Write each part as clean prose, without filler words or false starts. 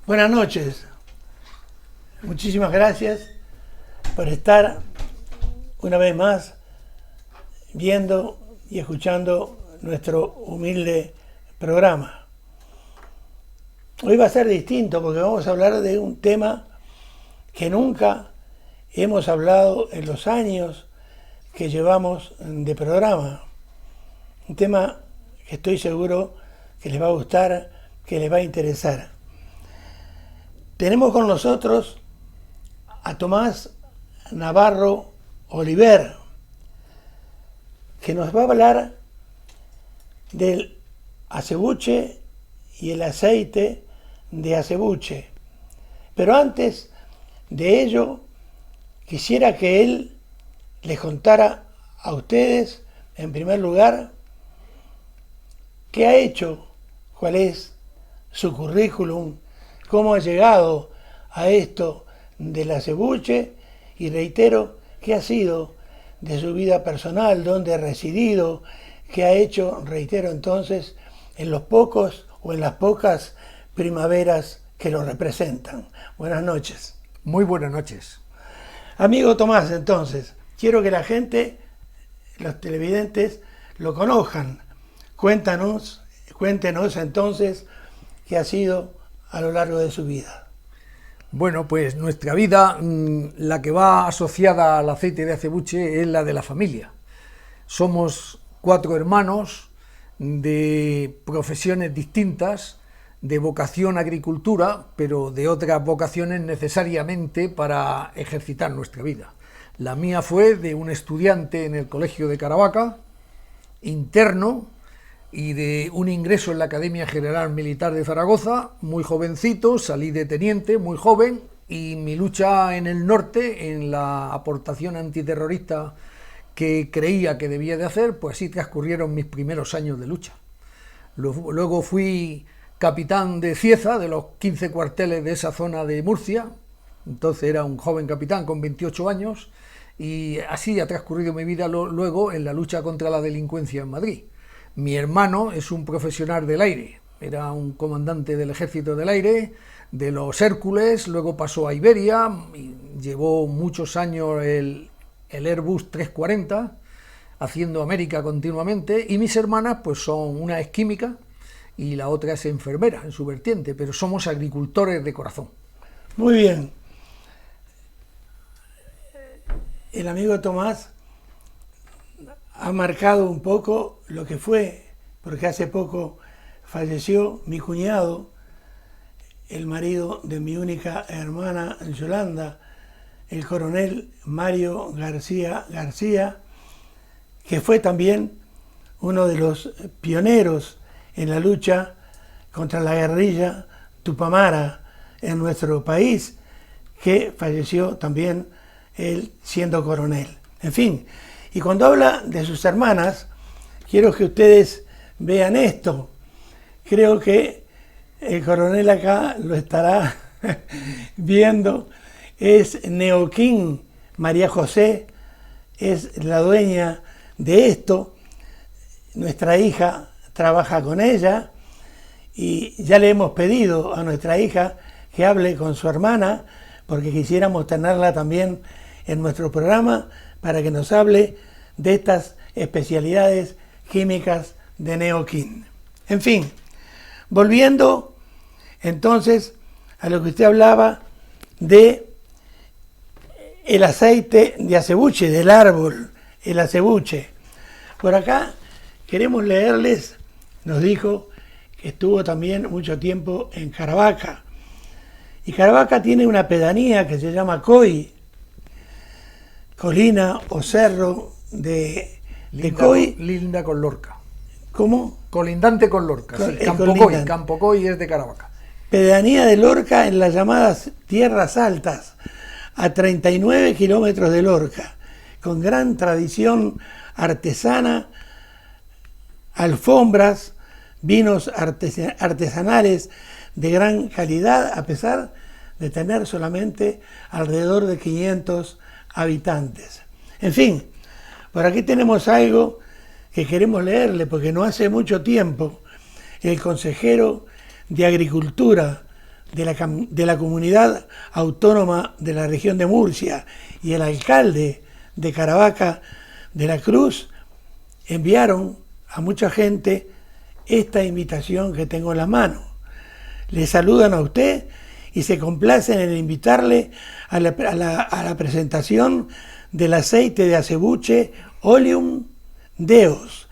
Buenas noches. Muchísimas gracias por estar una vez más viendo y escuchando nuestro humilde programa. Hoy va a ser distinto porque vamos a hablar de un tema que nunca hemos hablado en los años que llevamos de programa. Un tema que estoy seguro que les va a gustar, que les va a interesar. Tenemos con nosotros a Tomás Navarro Oliver, que nos va a hablar del acebuche y el aceite de acebuche. Pero antes de ello, quisiera que él les contara a ustedes, en primer lugar, qué ha hecho, cuál es su currículum, cómo ha llegado a esto del acebuche y reitero qué ha sido de su vida personal, dónde ha residido, qué ha hecho, reitero entonces, en los pocos o en las pocas primaveras que lo representan. Buenas noches. Muy buenas noches. Amigo Tomás, entonces, quiero que la gente, los televidentes, lo conozcan. Cuéntenos entonces qué ha sido a lo largo de su vida. Bueno, pues nuestra vida, la que va asociada al aceite de acebuche es la de la familia. Somos 4 hermanos de profesiones distintas, de vocación agricultura, pero de otras vocaciones necesariamente para ejercitar nuestra vida. La mía fue de un estudiante en el Colegio de Caravaca, interno, y de un ingreso en la Academia General Militar de Zaragoza, muy jovencito, salí de teniente, muy joven, y mi lucha en el norte, en la aportación antiterrorista que creía que debía de hacer, pues así transcurrieron mis primeros años de lucha. Luego fui capitán de Cieza, de los 15 cuarteles de esa zona de Murcia, entonces era un joven capitán con 28 años, y así ha transcurrido mi vida luego en la lucha contra la delincuencia en Madrid. Mi hermano es un profesional del aire, era un comandante del Ejército del Aire, de los Hércules, luego pasó a Iberia, y llevó muchos años el Airbus 340, haciendo América continuamente, y mis hermanas pues son, una es química y la otra es enfermera en su vertiente, pero somos agricultores de corazón. Muy bien. El amigo Tomás ha marcado un poco lo que fue, porque hace poco falleció mi cuñado, el marido de mi única hermana Yolanda, el coronel Mario García García, que fue también uno de los pioneros en la lucha contra la guerrilla tupamara en nuestro país, que falleció también él siendo coronel. En fin, y cuando habla de sus hermanas, quiero que ustedes vean esto. Creo que el coronel acá lo estará viendo. Es Neoquín María José, es la dueña de esto. Nuestra hija trabaja con ella y ya le hemos pedido a nuestra hija que hable con su hermana porque quisiéramos tenerla también en nuestro programa para que nos hable de estas especialidades químicas de Neoquín. En fin, volviendo entonces a lo que usted hablaba de el aceite de acebuche, del árbol, el acebuche. Por acá queremos leerles, nos dijo que estuvo también mucho tiempo en Caravaca. Y Caravaca tiene una pedanía que se llama Coy, colina o cerro de Coy. Linda con Lorca. ¿Cómo? Colindante con Lorca, sí. Campo Coy es de Caravaca. Pedanía de Lorca en las llamadas Tierras Altas, a 39 kilómetros de Lorca, con gran tradición artesana, alfombras, vinos artesanales de gran calidad, a pesar de tener solamente alrededor de 500 habitantes. En fin, por aquí tenemos algo que queremos leerle, porque no hace mucho tiempo el consejero de Agricultura de la comunidad autónoma de la región de Murcia y el alcalde de Caravaca de la Cruz enviaron a mucha gente esta invitación que tengo en la mano. Le saludan a usted y se complacen en invitarle a la presentación del aceite de acebuche Oleum Deos,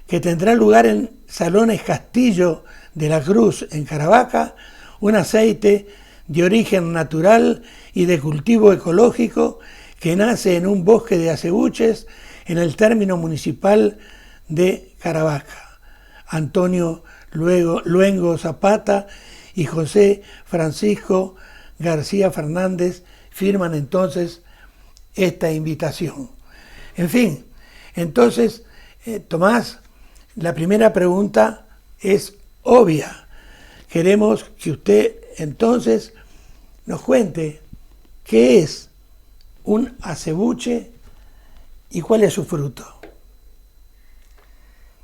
que tendrá lugar en Salones Castillo de la Cruz, en Caravaca, un aceite de origen natural y de cultivo ecológico que nace en un bosque de acebuches en el término municipal de Caravaca. Antonio Luengo Zapata y José Francisco García Fernández firman entonces esta invitación. En fin, entonces, Tomás, la primera pregunta es obvia. Queremos que usted entonces nos cuente qué es un acebuche y cuál es su fruto.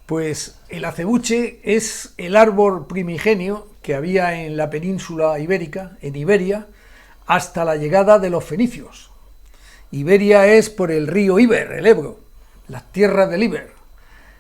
Pues el acebuche es el árbol primigenio que había en la península ibérica, en Iberia, hasta la llegada de los fenicios. Iberia es por el río Iber, el Ebro, las tierras del Iber.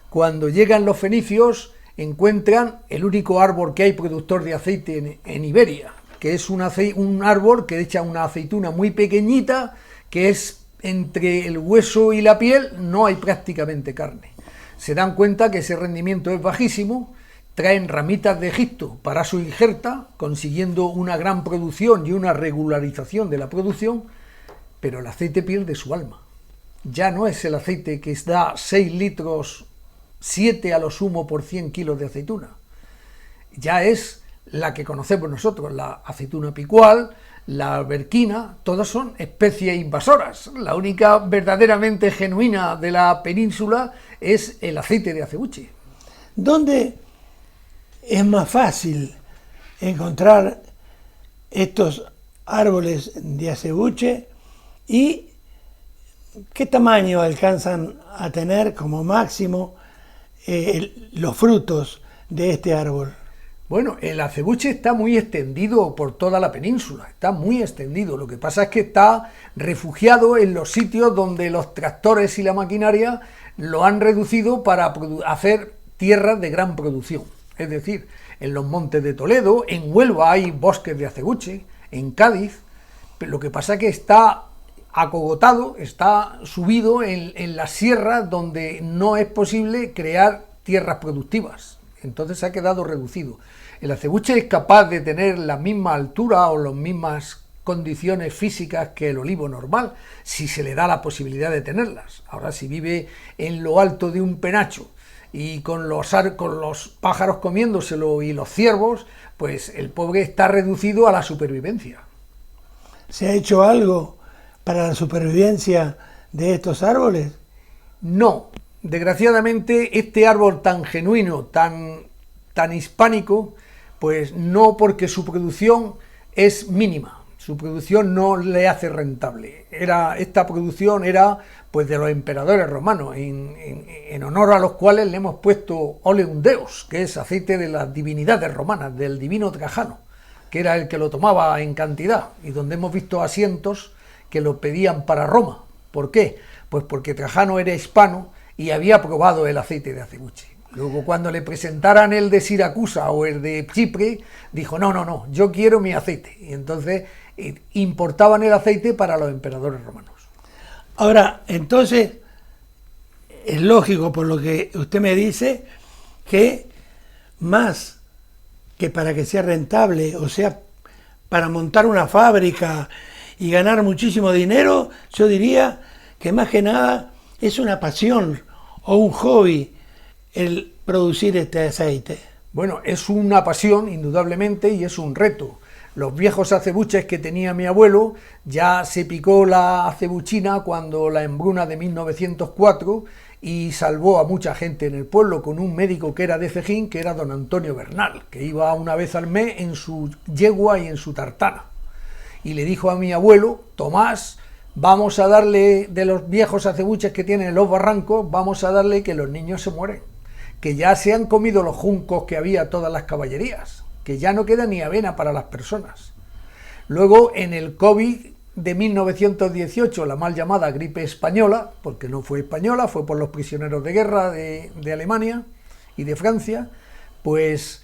Cuando llegan los fenicios encuentran el único árbol que hay productor de aceite en Iberia, que es un árbol que echa una aceituna muy pequeñita, que es entre el hueso y la piel, no hay prácticamente carne. Se dan cuenta que ese rendimiento es bajísimo, traen ramitas de Egipto para su injerta, consiguiendo una gran producción y una regularización de la producción, pero el aceite pierde su alma. Ya no es el aceite que da 6 litros, 7 a lo sumo por 100 kilos de aceituna. Ya es la que conocemos nosotros, la aceituna picual, la alberquina, todas son especies invasoras. La única verdaderamente genuina de la península es el aceite de acebuche. ¿Dónde es más fácil encontrar estos árboles de acebuche y qué tamaño alcanzan a tener como máximo los frutos de este árbol? Bueno, el acebuche está muy extendido por toda la península, está muy extendido. Lo que pasa es que está refugiado en los sitios donde los tractores y la maquinaria lo han reducido para hacer tierras de gran producción. Es decir, en los montes de Toledo, en Huelva hay bosques de acebuche, en Cádiz, pero lo que pasa es que está acogotado, está subido en las sierras donde no es posible crear tierras productivas. Entonces se ha quedado reducido. El acebuche es capaz de tener la misma altura o las mismas condiciones físicas que el olivo normal, si se le da la posibilidad de tenerlas. Ahora, si vive en lo alto de un penacho y con los pájaros comiéndoselo y los ciervos, pues el pobre está reducido a la supervivencia. ¿Se ha hecho algo para la supervivencia de estos árboles? No, desgraciadamente este árbol tan genuino, tan hispánico, pues no, porque su producción es mínima, su producción no le hace rentable. Esta producción era pues de los emperadores romanos, en honor a los cuales le hemos puesto Oleum Deus, que es aceite de las divinidades romanas, del divino Trajano, que era el que lo tomaba en cantidad, y donde hemos visto asientos que lo pedían para Roma. ¿Por qué? Pues porque Trajano era hispano y había probado el aceite de acebuche. Luego, cuando le presentaran el de Siracusa o el de Chipre, dijo, no, yo quiero mi aceite. Y entonces importaban el aceite para los emperadores romanos. Ahora, entonces, es lógico, por lo que usted me dice, que más que para que sea rentable, o sea, para montar una fábrica y ganar muchísimo dinero, yo diría que más que nada es una pasión o un hobby el producir este aceite. Bueno, es una pasión, indudablemente, y es un reto. Los viejos acebuches que tenía mi abuelo, ya se picó la acebuchina cuando la hambruna de 1904 y salvó a mucha gente en el pueblo con un médico que era de Cejín, que era don Antonio Bernal, que iba una vez al mes en su yegua y en su tartana. Y le dijo a mi abuelo, Tomás, vamos a darle de los viejos acebuches que tienen en los barrancos, vamos a darle que los niños se mueren, que ya se han comido los juncos que había todas las caballerías, que ya no queda ni avena para las personas. Luego, en el COVID de 1918, la mal llamada gripe española, porque no fue española, fue por los prisioneros de guerra de Alemania y de Francia, pues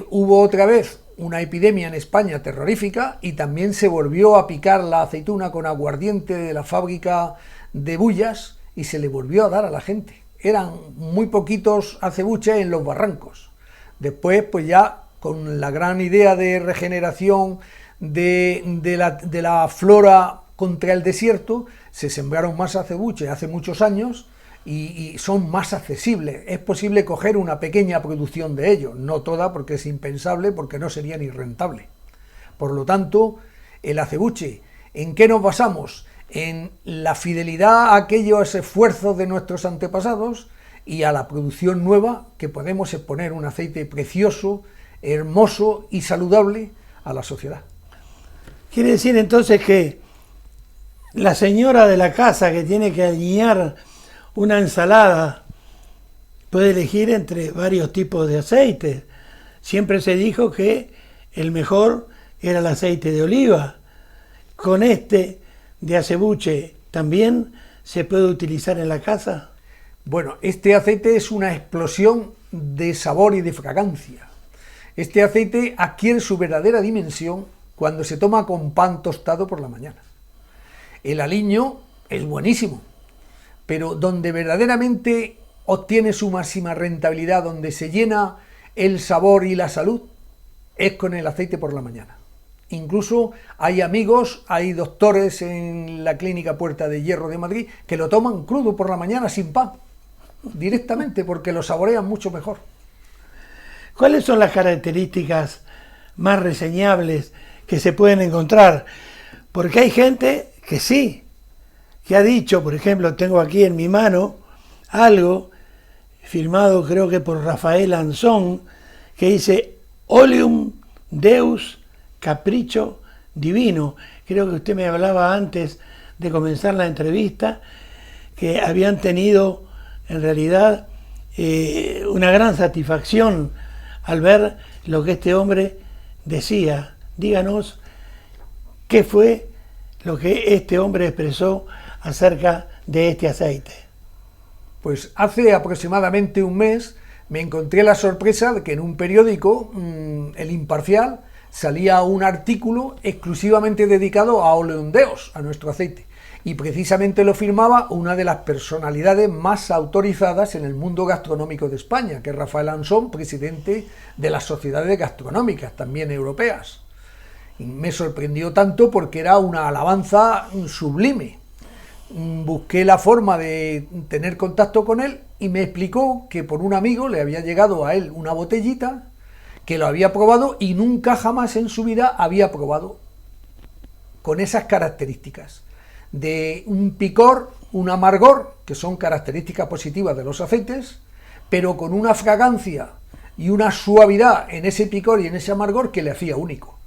hubo otra vez una epidemia en España terrorífica y también se volvió a picar la aceituna con aguardiente de la fábrica de Bullas y se le volvió a dar a la gente. Eran muy poquitos acebuches en los barrancos. Después, pues ya con la gran idea de regeneración de la flora contra el desierto, se sembraron más acebuches hace muchos años y son más accesibles. Es posible coger una pequeña producción de ellos, no toda porque es impensable, porque no sería ni rentable. Por lo tanto, el acebuche, ¿en qué nos basamos? En la fidelidad a aquellos esfuerzos de nuestros antepasados y a la producción nueva que podemos exponer un aceite precioso, hermoso y saludable a la sociedad. Quiere decir entonces que la señora de la casa que tiene que alinear una ensalada puede elegir entre varios tipos de aceite. Siempre se dijo que el mejor era el aceite de oliva. Con este de acebuche también se puede utilizar en la casa. Bueno, este aceite es una explosión de sabor y de fragancia. Este aceite adquiere su verdadera dimensión cuando se toma con pan tostado por la mañana. El aliño es buenísimo, pero donde verdaderamente obtiene su máxima rentabilidad, donde se llena el sabor y la salud, es con el aceite por la mañana. Incluso hay amigos, hay doctores en la clínica Puerta de Hierro de Madrid que lo toman crudo por la mañana sin pan, directamente, porque lo saborean mucho mejor. ¿Cuáles son las características más reseñables que se pueden encontrar? Porque hay gente que sí, que ha dicho, por ejemplo, tengo aquí en mi mano algo firmado creo que por Rafael Anzón, que dice Oleum Deus Capricho Divino. Creo que usted me hablaba antes de comenzar la entrevista que habían tenido en realidad una gran satisfacción al ver lo que este hombre decía. Díganos qué fue lo que este hombre expresó acerca de este aceite. Pues hace aproximadamente un mes me encontré la sorpresa de que en un periódico, El Imparcial, salía un artículo exclusivamente dedicado a Oleum Deus, a nuestro aceite, y precisamente lo firmaba una de las personalidades más autorizadas en el mundo gastronómico de España, que es Rafael Anzón, presidente de las sociedades gastronómicas, también europeas. Y me sorprendió tanto porque era una alabanza sublime. Busqué la forma de tener contacto con él y me explicó que por un amigo le había llegado a él una botellita, que lo había probado y nunca jamás en su vida había probado con esas características de un picor, un amargor, que son características positivas de los aceites, pero con una fragancia y una suavidad en ese picor y en ese amargor que le hacía único.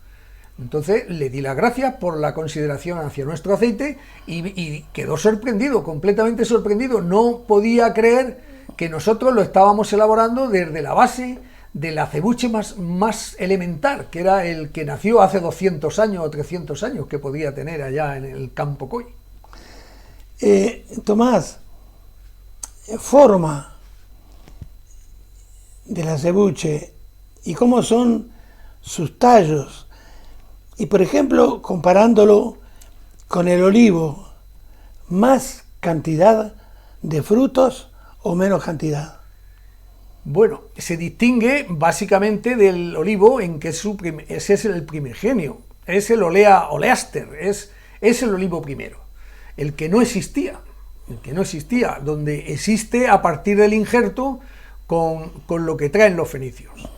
Entonces le di las gracias por la consideración hacia nuestro aceite y quedó sorprendido, completamente sorprendido. No podía creer que nosotros lo estábamos elaborando desde la base del acebuche más elemental, que era el que nació hace 200 años o 300 años que podía tener allá en el Campo Coy. Tomás, forma del acebuche y cómo son sus tallos. Y por ejemplo, comparándolo con el olivo, ¿más cantidad de frutos o menos cantidad? Bueno, se distingue básicamente del olivo en que ese es el primigenio, es el oleaster, es el olivo primero, el que no existía, donde existe a partir del injerto con lo que traen los fenicios.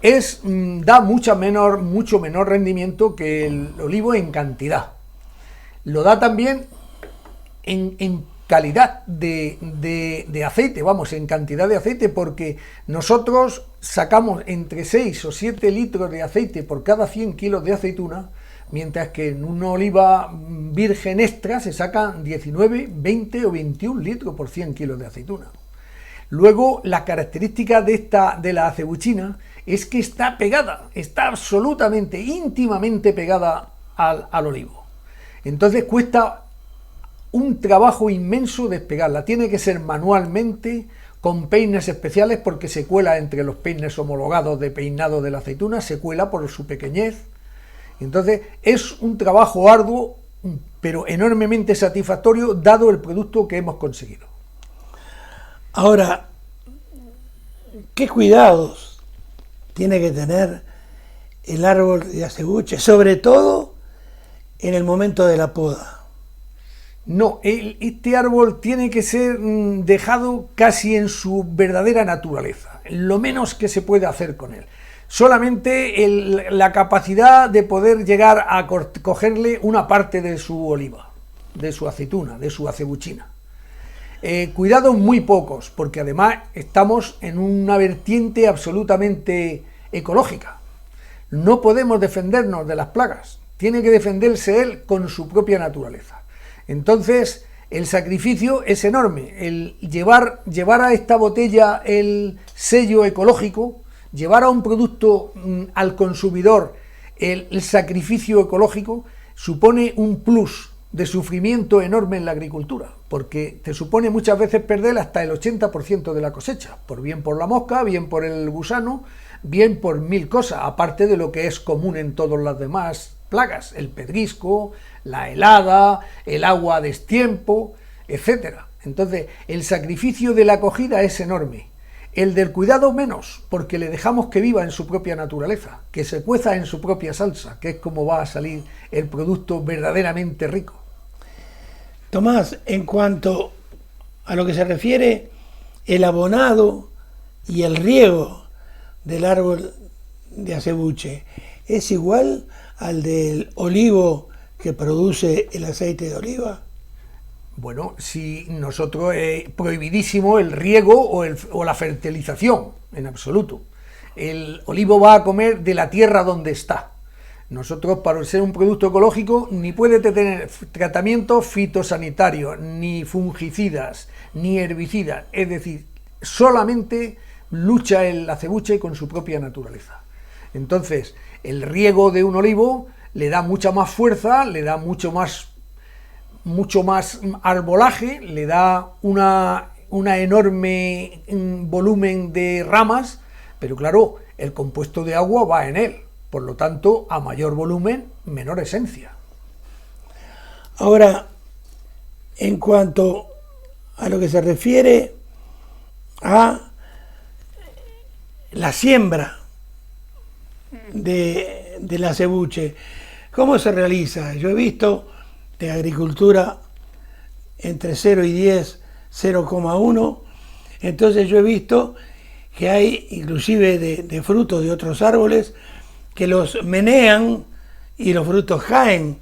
Da mucho menor rendimiento que el olivo en cantidad. Lo da también en calidad de aceite, en cantidad de aceite, porque nosotros sacamos entre 6 o 7 litros de aceite por cada 100 kilos de aceituna, mientras que en una oliva virgen extra se sacan 19, 20 o 21 litros por 100 kilos de aceituna. Luego, la característica de la acebuchina es que está pegada, está absolutamente, íntimamente pegada al olivo. Entonces cuesta un trabajo inmenso despegarla, tiene que ser manualmente, con peines especiales, porque se cuela entre los peines homologados de peinado de la aceituna, se cuela por su pequeñez. Entonces es un trabajo arduo, pero enormemente satisfactorio, dado el producto que hemos conseguido. Ahora, ¿qué cuidados tiene que tener el árbol de acebuche, sobre todo en el momento de la poda? No, este árbol tiene que ser dejado casi en su verdadera naturaleza, lo menos que se puede hacer con él. Solamente la capacidad de poder llegar a cogerle una parte de su oliva, de su aceituna, de su acebuchina. Cuidados muy pocos, porque además estamos en una vertiente absolutamente ecológica. No podemos defendernos de las plagas, tiene que defenderse él con su propia naturaleza. Entonces, el sacrificio es enorme, el llevar a esta botella el sello ecológico, llevar a un producto al consumidor el sacrificio ecológico, supone un plus de sufrimiento enorme en la agricultura, porque te supone muchas veces perder hasta el 80% de la cosecha, bien por la mosca, bien por el gusano, bien por mil cosas, aparte de lo que es común en todas las demás plagas, el pedrisco, la helada, el agua a destiempo, etcétera. Entonces, el sacrificio de la cogida es enorme. El del cuidado menos, porque le dejamos que viva en su propia naturaleza, que se cueza en su propia salsa, que es como va a salir el producto verdaderamente rico. Tomás, en cuanto a lo que se refiere el abonado y el riego del árbol de acebuche, ¿es igual al del olivo que produce el aceite de oliva? Bueno, si nosotros prohibidísimo el riego o la fertilización, en absoluto. El olivo va a comer de la tierra donde está. Nosotros, para ser un producto ecológico, ni puede tener tratamientos fitosanitarios, ni fungicidas, ni herbicidas. Es decir, solamente lucha el acebuche con su propia naturaleza. Entonces, el riego de un olivo le da mucha más fuerza, le da mucho más arbolaje, le da una enorme volumen de ramas, pero claro, el compuesto de agua va en él, por lo tanto, a mayor volumen, menor esencia. Ahora, en cuanto a lo que se refiere a la siembra del acebuche, ¿cómo se realiza? Yo he visto de agricultura entre 0 y 10, 0,1, entonces yo he visto que hay inclusive de frutos de otros árboles que los menean y los frutos caen.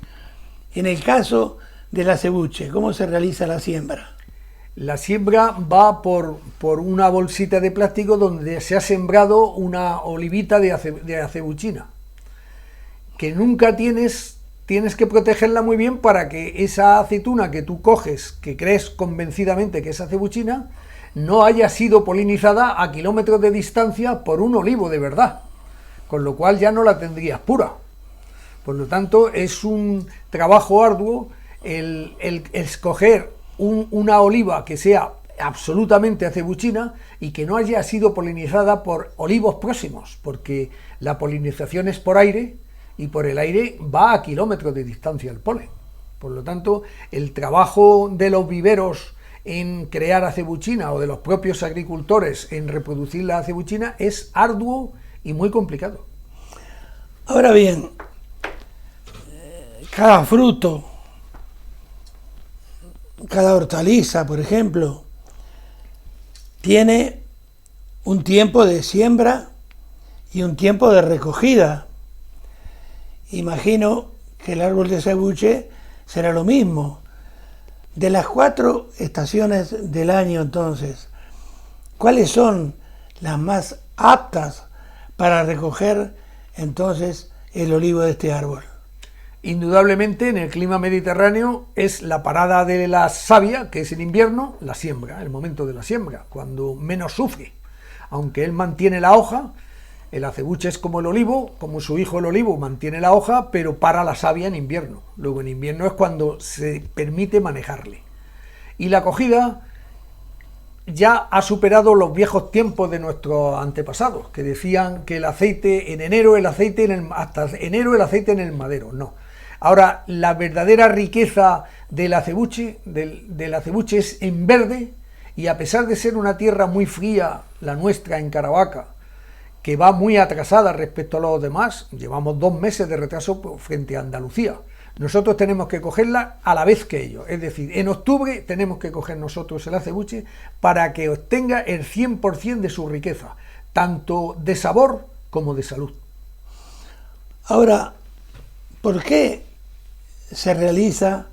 En el caso del acebuche, ¿cómo se realiza la siembra? La siembra va por una bolsita de plástico donde se ha sembrado una olivita de acebuchina, que nunca tienes que protegerla muy bien para que esa aceituna que tú coges, que crees convencidamente que es acebuchina, no haya sido polinizada a kilómetros de distancia por un olivo de verdad, con lo cual ya no la tendrías pura. Por lo tanto, es un trabajo arduo el escoger una oliva que sea absolutamente acebuchina y que no haya sido polinizada por olivos próximos, porque la polinización es por aire y por el aire va a kilómetros de distancia el polen. Por lo tanto, el trabajo de los viveros en crear acebuchina o de los propios agricultores en reproducir la acebuchina es arduo y muy complicado. Ahora bien, cada fruto, cada hortaliza, por ejemplo, tiene un tiempo de siembra y un tiempo de recogida. Imagino que el árbol de acebuche será lo mismo. De las 4 estaciones del año, entonces, ¿cuáles son las más aptas para recoger entonces el olivo de este árbol? Indudablemente en el clima mediterráneo es la parada de la savia, que es en invierno, la siembra, el momento de la siembra, cuando menos sufre. Aunque él mantiene la hoja, el acebuche es como el olivo, como su hijo el olivo mantiene la hoja, pero para la savia en invierno. Luego en invierno es cuando se permite manejarle. Y la cogida ya ha superado los viejos tiempos de nuestros antepasados, que decían que el aceite en enero, hasta enero el aceite en el madero. No. Ahora, la verdadera riqueza del acebuche es en verde, y a pesar de ser una tierra muy fría, la nuestra en Caravaca, que va muy atrasada respecto a los demás, llevamos 2 meses de retraso frente a Andalucía. Nosotros tenemos que cogerla a la vez que ellos, es decir, en octubre tenemos que coger nosotros el acebuche para que obtenga el 100% de su riqueza, tanto de sabor como de salud. Ahora, ¿por qué se realiza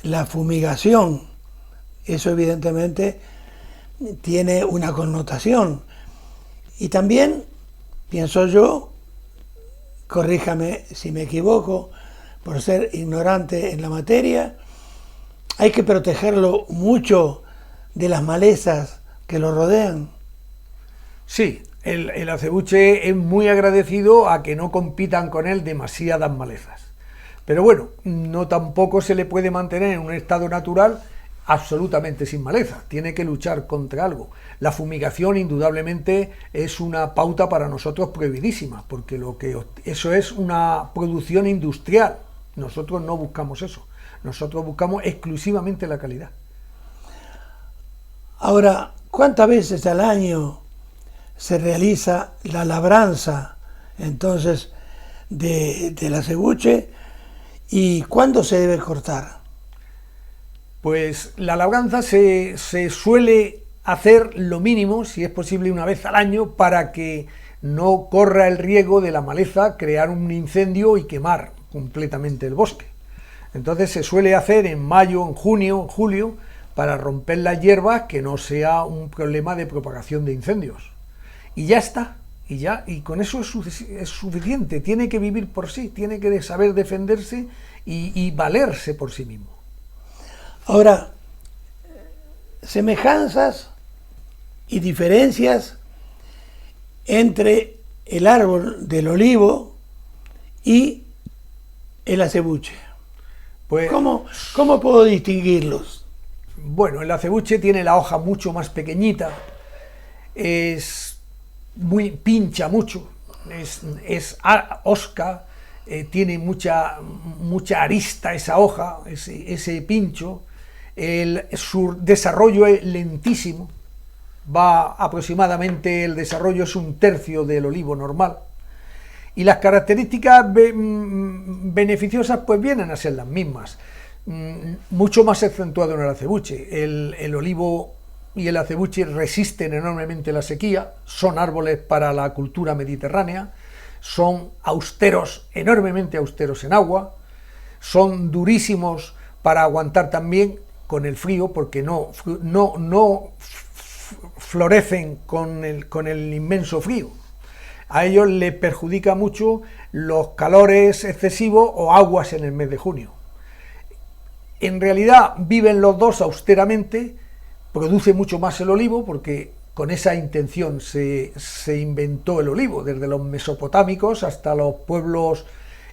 la fumigación? Eso evidentemente tiene una connotación. Y también, pienso yo, corríjame si me equivoco, por ser ignorante en la materia, hay que protegerlo mucho de las malezas que lo rodean. Sí, el acebuche es muy agradecido a que no compitan con él demasiadas malezas. Pero bueno, no tampoco se le puede mantener en un estado natural absolutamente sin maleza, tiene que luchar contra algo. La fumigación indudablemente es una pauta para nosotros prohibidísima, porque eso es una producción industrial. Nosotros no buscamos eso, nosotros buscamos exclusivamente la calidad. Ahora, ¿cuántas veces al año se realiza la labranza entonces del acebuche y cuándo se debe cortar? Pues la labranza se suele hacer lo mínimo, si es posible una vez al año, para que no corra el riesgo de la maleza crear un incendio y quemar completamente el bosque. Entonces se suele hacer en mayo, en junio, en julio, para romper las hierbas, que no sea un problema de propagación de incendios. Y ya está, y con eso es suficiente. Tiene que vivir por sí, tiene que saber defenderse y valerse por sí mismo. Ahora, semejanzas y diferencias entre el árbol del olivo y el acebuche. Pues, ¿Cómo puedo distinguirlos? Bueno, el acebuche tiene la hoja mucho más pequeñita, pincha mucho, es osca, tiene mucha arista esa hoja, ese pincho. Su desarrollo es lentísimo, el desarrollo es 1/3 del olivo normal, y las características beneficiosas pues vienen a ser las mismas, mucho más acentuado en el acebuche. El olivo y el acebuche resisten enormemente la sequía, son árboles para la cultura mediterránea, son austeros, enormemente austeros en agua, son durísimos para aguantar también con el frío, porque no florecen con el inmenso frío. A ellos les perjudica mucho los calores excesivos o aguas en el mes de junio. En realidad viven los dos austeramente, produce mucho más el olivo, porque con esa intención se inventó el olivo, desde los mesopotámicos hasta los pueblos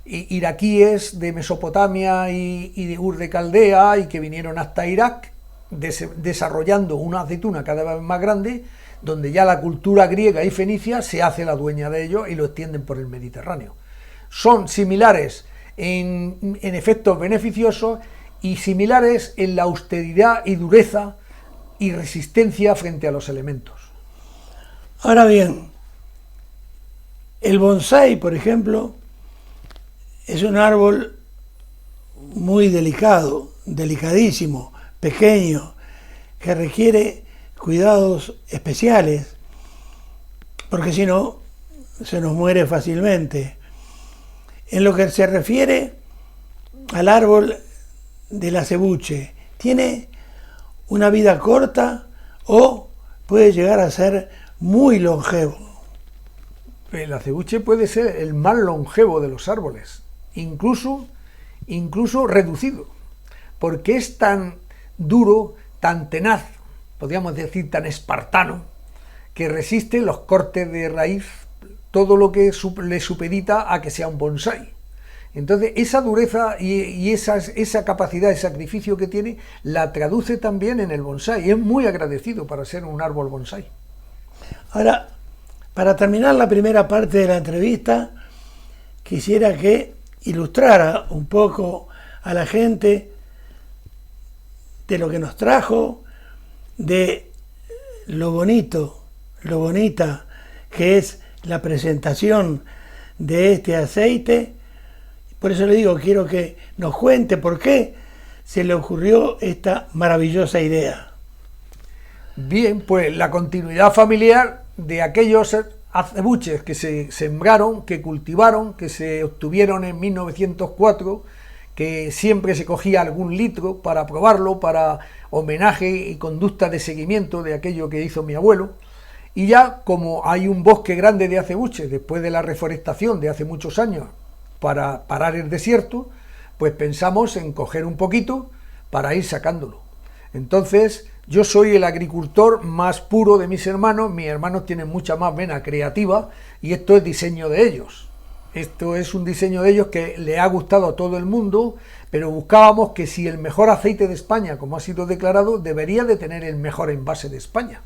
iraquíes de Mesopotamia y de Ur de Caldea, y que vinieron hasta Irak, desarrollando una aceituna cada vez más grande, donde ya la cultura griega y fenicia se hace la dueña de ello y lo extienden por el Mediterráneo. Son similares en efectos beneficiosos y similares en la austeridad y dureza y resistencia frente a los elementos. Ahora bien, el bonsái, por ejemplo, es un árbol muy delicado, delicadísimo, pequeño, que requiere cuidados especiales, porque si no, se nos muere fácilmente. En lo que se refiere al árbol del acebuche, ¿tiene una vida corta o puede llegar a ser muy longevo? El acebuche puede ser el más longevo de los árboles. Incluso incluso reducido, porque es tan duro, tan tenaz, podríamos decir tan espartano, que resiste los cortes de raíz, todo lo que le supedita a que sea un bonsái. Entonces esa dureza y esa capacidad de sacrificio que tiene la traduce también en el bonsái, y es muy agradecido para ser un árbol bonsái. Ahora, para terminar la primera parte de la entrevista, quisiera que ilustrara un poco a la gente de lo que nos trajo, de lo bonita que es la presentación de este aceite. Por eso le digo, quiero que nos cuente por qué se le ocurrió esta maravillosa idea. Bien, pues la continuidad familiar de aquellos acebuches que se sembraron, que cultivaron, que se obtuvieron en 1904, que siempre se cogía algún litro para probarlo, para homenaje y conducta de seguimiento de aquello que hizo mi abuelo. Y ya como hay un bosque grande de acebuches después de la reforestación de hace muchos años para parar el desierto, pues pensamos en coger un poquito para ir sacándolo. Entonces yo soy el agricultor más puro de mis hermanos tienen mucha más vena creativa y esto es diseño de ellos. Esto es un diseño de ellos que le ha gustado a todo el mundo, pero buscábamos que si el mejor aceite de España, como ha sido declarado, debería de tener el mejor envase de España.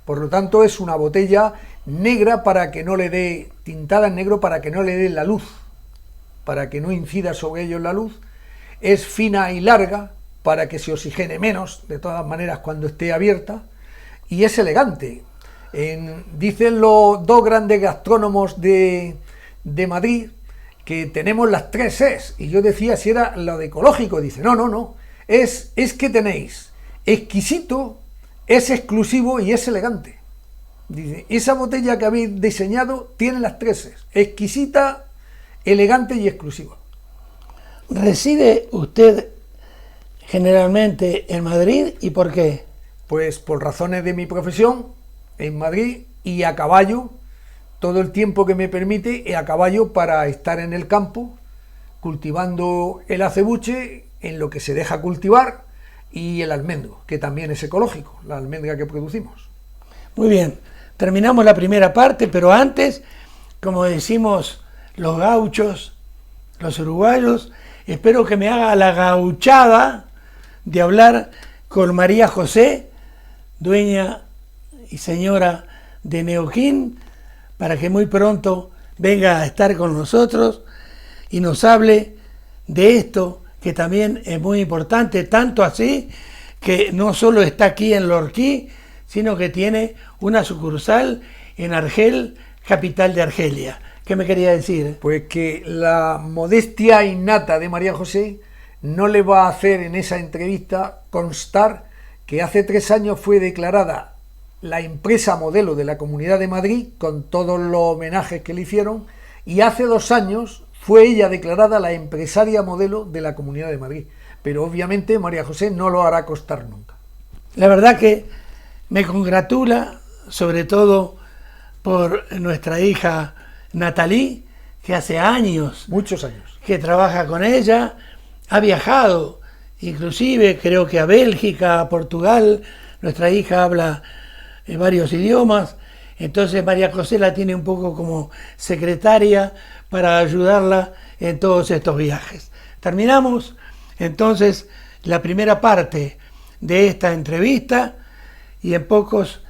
Por lo tanto, es una botella negra para que no le dé, tintada en negro para que no le dé la luz, para que no incida sobre ellos la luz. Es fina y larga para que se oxigene menos, de todas maneras, cuando esté abierta. Y es elegante. Dicen los dos grandes gastrónomos de Madrid que tenemos las 3 Es, y yo decía si era lo de ecológico, dice no, es que tenéis exquisito, es exclusivo y es elegante. Dice, esa botella que habéis diseñado tiene las 3 Es, exquisita, elegante y exclusiva. ¿Reside usted generalmente en Madrid y por qué? Pues por razones de mi profesión, en Madrid, y a caballo, todo el tiempo que me permite a caballo para estar en el campo cultivando el acebuche en lo que se deja cultivar y el almendro, que también es ecológico, la almendra que producimos. Muy bien, terminamos la primera parte, pero antes, como decimos los gauchos, los uruguayos, espero que me haga la gauchada de hablar con María José, dueña y señora de Neuquén, para que muy pronto venga a estar con nosotros y nos hable de esto que también es muy importante, tanto así que no solo está aquí en Lorquí, sino que tiene una sucursal en Argel, capital de Argelia. ¿Qué me quería decir? Pues que la modestia innata de María José no le va a hacer en esa entrevista constar que hace 3 años fue declarada la empresa modelo de la Comunidad de Madrid, con todos los homenajes que le hicieron, y hace 2 años fue ella declarada la empresaria modelo de la Comunidad de Madrid. Pero obviamente María José no lo hará constar nunca. La verdad que me congratula, sobre todo por nuestra hija Natalie, que hace años, muchos años, que trabaja con ella, ha viajado, inclusive creo que a Bélgica, a Portugal. Nuestra hija habla varios idiomas, entonces María José la tiene un poco como secretaria para ayudarla en todos estos viajes. Terminamos entonces la primera parte de esta entrevista y en pocos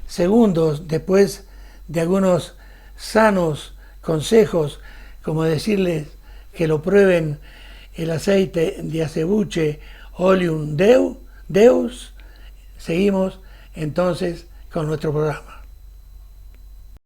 segundos, después de algunos sanos consejos, como decirles que lo prueben el aceite de acebuche Oleum Deus, seguimos entonces con nuestro programa.